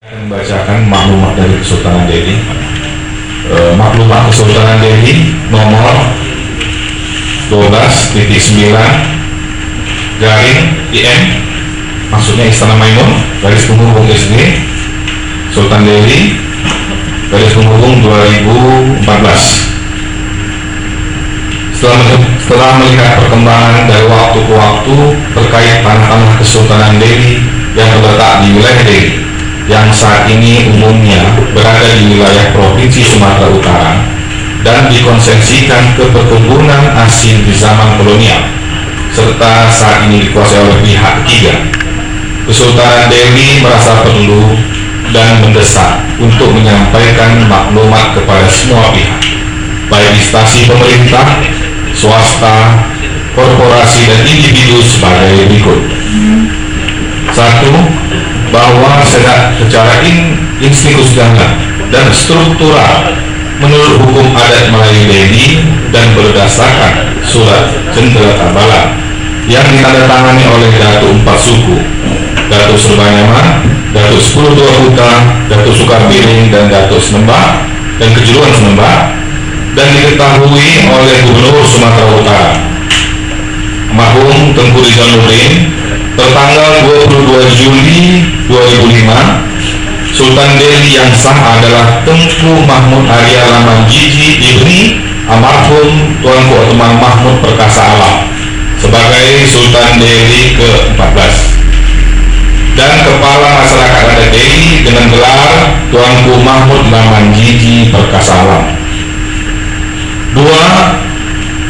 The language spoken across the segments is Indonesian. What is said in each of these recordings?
Membacakan maklumat dari Kesultanan Delhi. Maklumat Kesultanan Delhi nomor 12.9 garing IM, maksudnya Istana Maimun garis penghubung SD Sultan Delhi garis penghubung 2014. Setelah melihat perkembangan dari waktu ke waktu terkait tanah-tanah Kesultanan Delhi yang terletak di wilayah Delhi yang saat ini umumnya berada di wilayah Provinsi Sumatera Utara dan dikonsesikan ke perkebunan asing di zaman kolonial, serta saat ini dikuasai oleh pihak ketiga, Kesultanan Delhi merasa perlu dan mendesak untuk menyampaikan maklumat kepada semua pihak, baik instansi pemerintah, swasta, korporasi, dan individu sebagai berikut. 1. Bahwa secara institusional dan struktural menurut hukum adat Melayu Delhi dan berdasarkan surat Cendera Tabalan yang ditandatangani oleh Datuk 4 Suku, Datuk Serbanyama, Datuk 10 Tua Kuta, Datuk Sukapiring, dan Datuk Senembak dan Kejuruan Senembak, dan diketahui oleh Gubernur Sumatera Utara Almarhum Tengku Ridzanuddin tertanggal 22 Juli 2005, Sultan Delhi yang sah adalah Tengku Mahmud Arya Lamanjiji Ibni almarhum Tuanku Otoman Mahmud Perkasa Alam sebagai Sultan Delhi ke-14 dan Kepala Masyarakat Adat Delhi dengan gelar Tuanku Mahmud Lamanjiji Perkasa Alam. 2.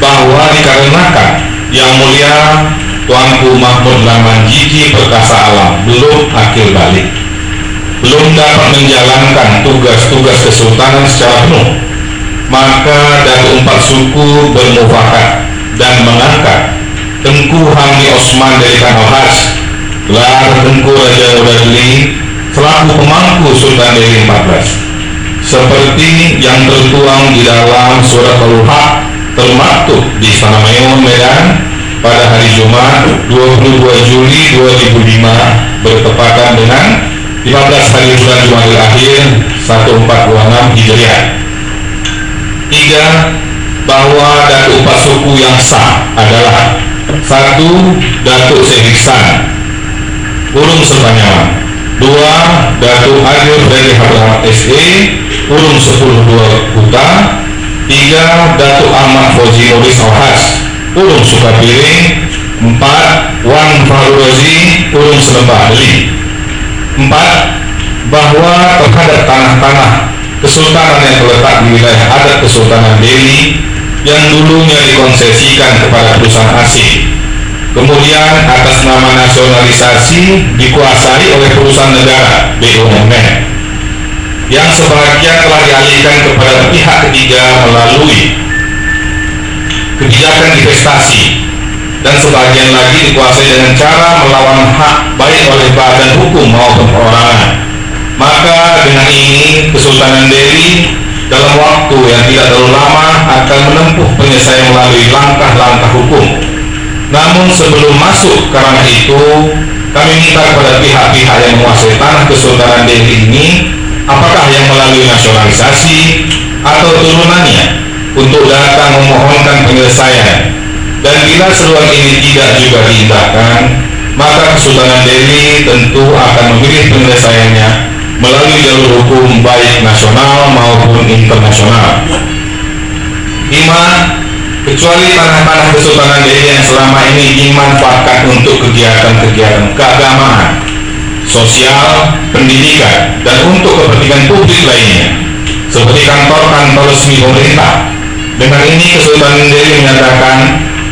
Bahwa dikarenakan Yang Mulia Tuanku Mahmud Lamanjiji Perkasa Alam belum akil balik, belum dapat menjalankan tugas-tugas kesultanan secara penuh, maka Datuk 4 Suku bermufakat dan mengangkat Tengku Hamdi Osman dari Kanal gelar Tengku Raja Muda Delhi selaku pemangku Sultan Delhi 14 seperti yang tertuang di dalam surat Al-Haq termaktub di Istana Maimun, Medan pada hari Jumat 22 Juli 2005 bertepatan dengan 15 hari bulan Jumadil Akhir 1426 Hijriah. 3. Bahwa Datuk 4 Suku yang sah adalah 1. Datuk Syekh Ihsan Urung Serbanyama, 2. Datuk Adir dari Hadramat SE Urung 10 Tua Kuta, 3. Datuk Ahmad Fauzi Nuris Auhas Urung Sukapiring, 4. Wan Fahruzi Urung Senembak Delhi. 4. Bahwa terhadap tanah-tanah kesultanan yang terletak di wilayah adat Kesultanan Delhi yang dulunya dikonsesikan kepada perusahaan asing, kemudian atas nama nasionalisasi dikuasai oleh perusahaan negara BUMN, yang sebagian telah dialihkan kepada pihak ketiga melalui kebijakan investasi, dan sebagian lagi dikuasai dengan cara melawan hak baik oleh badan hukum maupun perorangan. Maka dengan ini Kesultanan Delhi dalam waktu yang tidak terlalu lama akan menempuh penyelesaian melalui langkah-langkah hukum. Namun sebelum masuk ke ranah itu, kami minta kepada pihak-pihak yang menguasai tanah Kesultanan Delhi ini, apakah yang melalui nasionalisasi atau turunannya, untuk datang memohonkan penyelesaian, dan bila seruan ini tidak juga diindahkan, maka Kesultanan Delhi tentu akan memilih penyelesaiannya melalui jalur hukum baik nasional maupun internasional. 5. Kecuali tanah-tanah Kesultanan Delhi yang selama ini dimanfaatkan untuk kegiatan-kegiatan keagamaan, sosial, pendidikan, dan untuk kepentingan publik lainnya, seperti kantor-kantor resmi pemerintah. Dengan ini Kesultanan Delhi menyatakan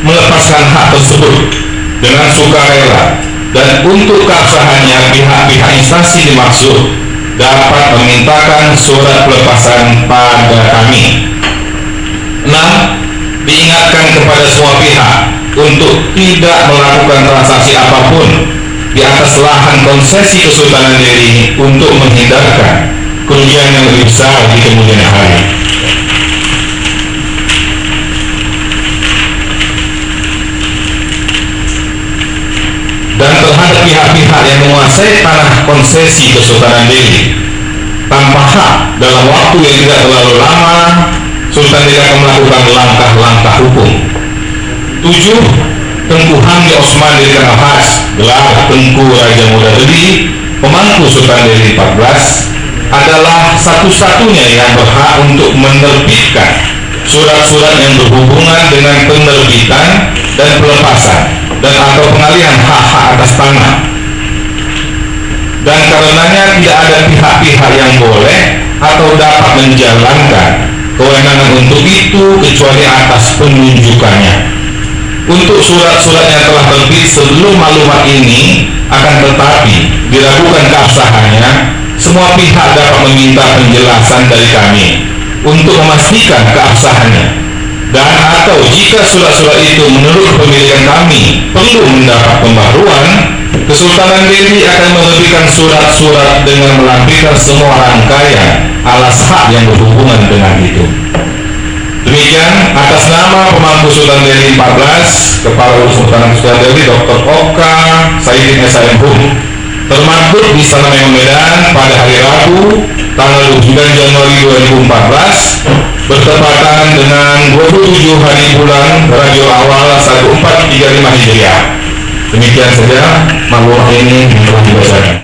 melepaskan hak tersebut dengan sukarela, dan untuk keabsahannya pihak-pihak instansi dimaksud dapat memintakan surat pelepasan pada kami. 6. Diingatkan kepada semua pihak untuk tidak melakukan transaksi apapun di atas lahan konsesi Kesultanan Delhi untuk menghindarkan kerugian yang lebih besar di kemudian hari. dan terhadap pihak-pihak yang menguasai tanah konsesi Kesultanan Delhi. Tanpa hak dalam waktu yang tidak terlalu lama, Sultan Delhi akan melakukan langkah-langkah hukum. 7. Tengku Hamdi Osman Delhi Al-Haj, gelar Tengku Raja Muda Delhi, pemangku Sultan Delhi 14, adalah satu-satunya yang berhak untuk menerbitkan surat-surat yang berhubungan dengan penerbitan dan pelepasan dan atau pengalihan hak-hak atas tanah. Dan karenanya tidak ada pihak-pihak yang boleh atau dapat menjalankan kewenangan untuk itu kecuali atas penunjukannya. Untuk surat-surat yang telah terbit sebelum maklumat ini akan tetapi diragukan keabsahannya, semua pihak dapat meminta penjelasan dari kami untuk memastikan keabsahannya. Dan atau jika surat-surat itu menurut pemilikan kami perlu mendapat pembaharuan, Kesultanan Delhi akan menerbitkan surat-surat dengan melampirkan semua rangkaian alas hak yang berhubungan dengan itu. Demikian atas nama pemangku Sultan Delhi 14, Kepala Urus Sultan Delhi Dr. Oka Saidin SIM termaktub di Istana Mewah Medan pada hari Rabu tanggal 9 Januari 2014 bertepatan dengan 27 hari bulan Rabiul Awal 1435 Hijriah. Demikian saja maklumat ini yang telah dibacakan.